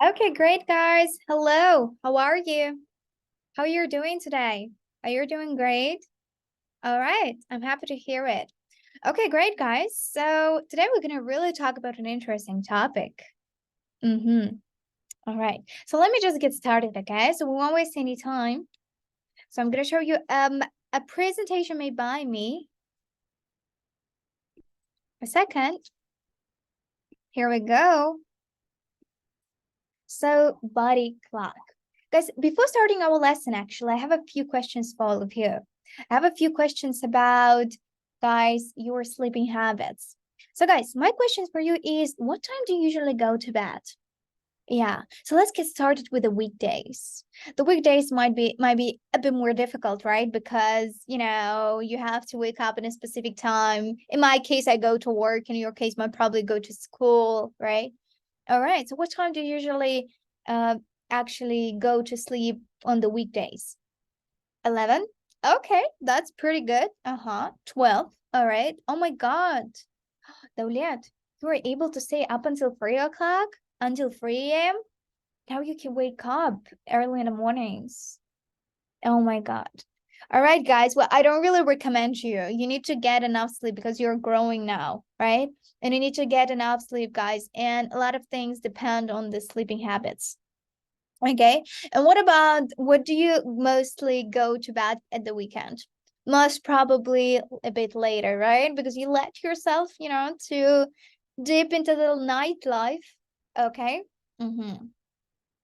Okay, great guys. Hello. How are you? How you're doing today? Are you doing great? All right. I'm happy to hear it. Okay, great guys. So today we're going to really talk about an interesting topic. Mm-hmm. All right. So let me just get started, okay? So we won't waste any time. So I'm going to show you a presentation made by me. A second. Here we go. So body clock. Guys, before starting our lesson, actually, I have a few questions for all of you. I have a few questions about, guys, your sleeping habits. So, guys, my questions for you is, what time do you usually go to bed? Yeah, so let's get started with the weekdays. The weekdays might be a bit more difficult, right? Because, you have to wake up in a specific time. In my case, I go to work. In your case, might probably go to school, right? All right. So what time do you usually uh actually go to sleep on the weekdays? 11? Okay, that's pretty good. Uh-huh. 12. All right. Oh my God. Dawliat, you were able to stay up until 3 o'clock, until 3 a.m. Now you can wake up early in the mornings. Oh my God. All right, guys. Well, I don't really recommend you. You need to get enough sleep because you're growing now, right? And you need to get enough sleep, guys. And a lot of things depend on the sleeping habits. Okay. And what do you mostly go to bed at the weekend? Most probably a bit later, right? Because you let yourself, to dip into the nightlife. Okay. Mm-hmm.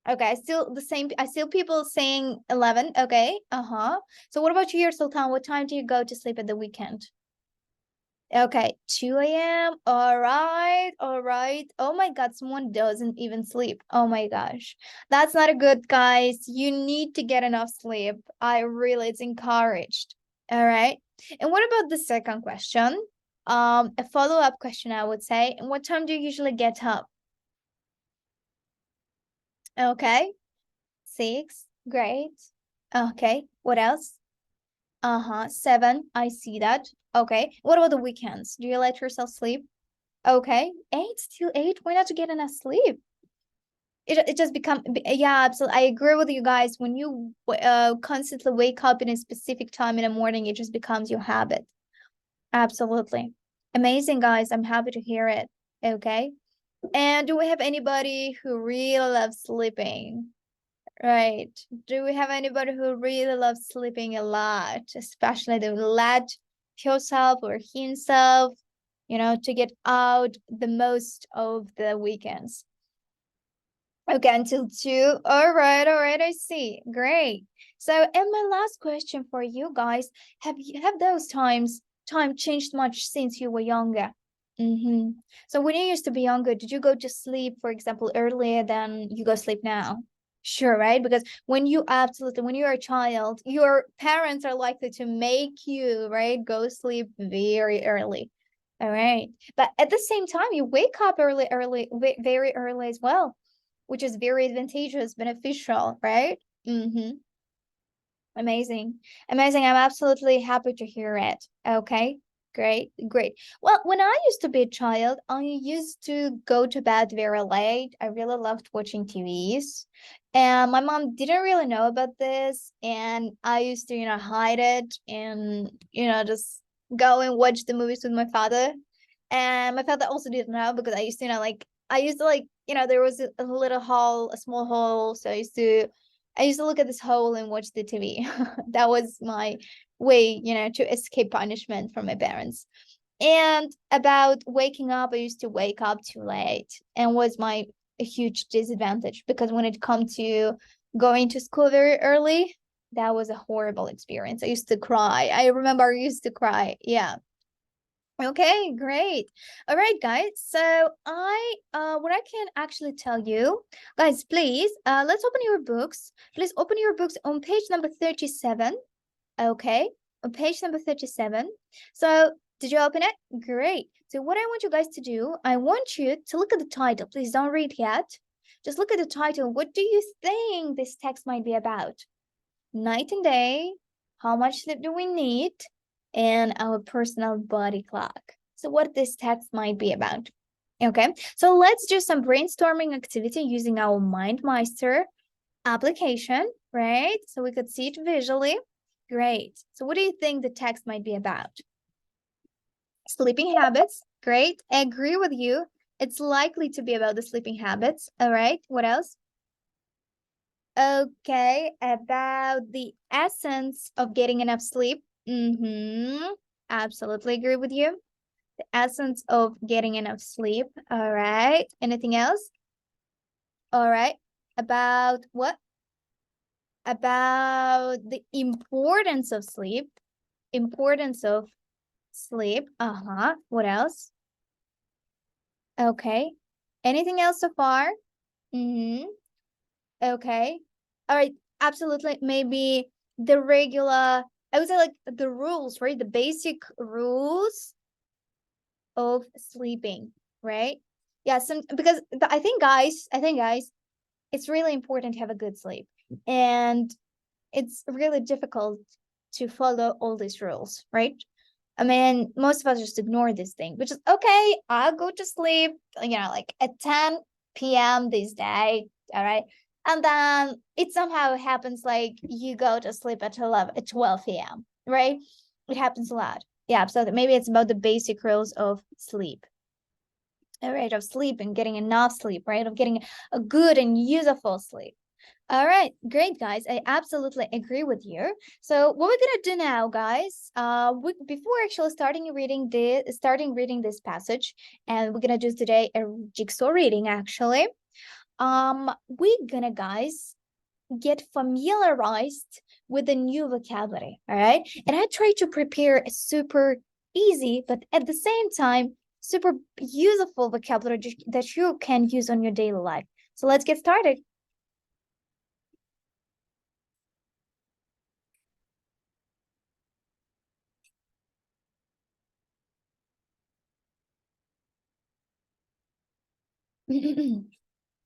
Okay, still the same. I still people saying 11. Okay. Uh-huh. So what about you, Sultan? What time do you go to sleep at the weekend? Okay, 2 a.m. All right. All right. Oh my God, someone doesn't even sleep. Oh my gosh. That's not a good, guys. You need to get enough sleep. It's encouraged. All right. And what about the second question? A follow-up question, I would say. And what time do you usually get up? Okay. 6. Great. Okay. What else? Uh-huh. 7. I see that. Okay. What about the weekends? Do you let yourself sleep? Okay. 8, still 8. Why not to get enough sleep? It just become yeah, absolutely. I agree with you guys. When you constantly wake up in a specific time in the morning, it just becomes your habit. Absolutely. Amazing, guys. I'm happy to hear it. Okay. And do we have anybody who really loves sleeping? Right. Do we have anybody who really loves sleeping a lot, especially they let herself or himself, to get out the most of the weekends? Okay, until 2. All right, I see. Great. So, and my last question for you guys, have those time changed much since you were younger? Mm-hmm. So when you used to be younger, did you go to sleep, for example, earlier than you go sleep now? Sure, right? Because when you're a child, your parents are likely to make you, right, go sleep very early. All right. But at the same time, you wake up very early as well, which is very advantageous, beneficial, right? Mm-hmm. Amazing. Amazing. I'm absolutely happy to hear it. Okay. Great. Great. Well, when I used to be a child, I used to go to bed very late. I really loved watching TVs. And my mom didn't really know about this. And I used to, hide it and, just go and watch the movies with my father. And my father also didn't know because I used to, there was a little hole, a small hole. So I used to look at this hole and watch the TV. That was my way, to escape punishment from my parents. And about waking up, I used to wake up too late and was my a huge disadvantage because when it come to going to school very early, that was a horrible experience. I used to cry. I remember I used to cry. Yeah. Okay, great. All right, guys. So what I can actually tell you, guys, please, let's open your books. Please open your books on page number 37. Okay, on page number 37. So did you open it? Great. So what I want you guys to do, I want you to look at the title. Please don't read yet. Just look at the title. What do you think this text might be about? Night and day, how much sleep do we need, and our personal body clock. So what this text might be about. Okay, so let's do some brainstorming activity using our MindMeister application, right? So we could see it visually. Great. So what do you think the text might be about? Sleeping habits. Great. I agree with you. It's likely to be about the sleeping habits. All right. What else? Okay. About the essence of getting enough sleep. Absolutely agree with you. The essence of getting enough sleep. All right. Anything else? All right. About what? About the importance of sleep. Importance of sleep. Uh-huh. What else? Okay. Anything else so far? Mm-hmm. Okay. All right. Absolutely. Maybe the regular, I would say like the rules, right? The basic rules of sleeping, right? Yeah, because I think guys, it's really important to have a good sleep. And it's really difficult to follow all these rules, right? I mean, most of us just ignore this thing, which is okay. I'll go to sleep, like at 10 p.m. this day. All right. And then it somehow happens like you go to sleep at 12 p.m. Right? It happens a lot. Yeah. So maybe it's about the basic rules of sleep. All right. Of sleep and getting enough sleep, right? Of getting a good and useful sleep. All right, great guys. I absolutely agree with you. So what we're gonna do now, guys, before actually starting reading this passage, and we're gonna do today a jigsaw reading actually. We're gonna guys get familiarized with the new vocabulary. All right, and I try to prepare a super easy, but at the same time super useful vocabulary that you can use on your daily life. So let's get started.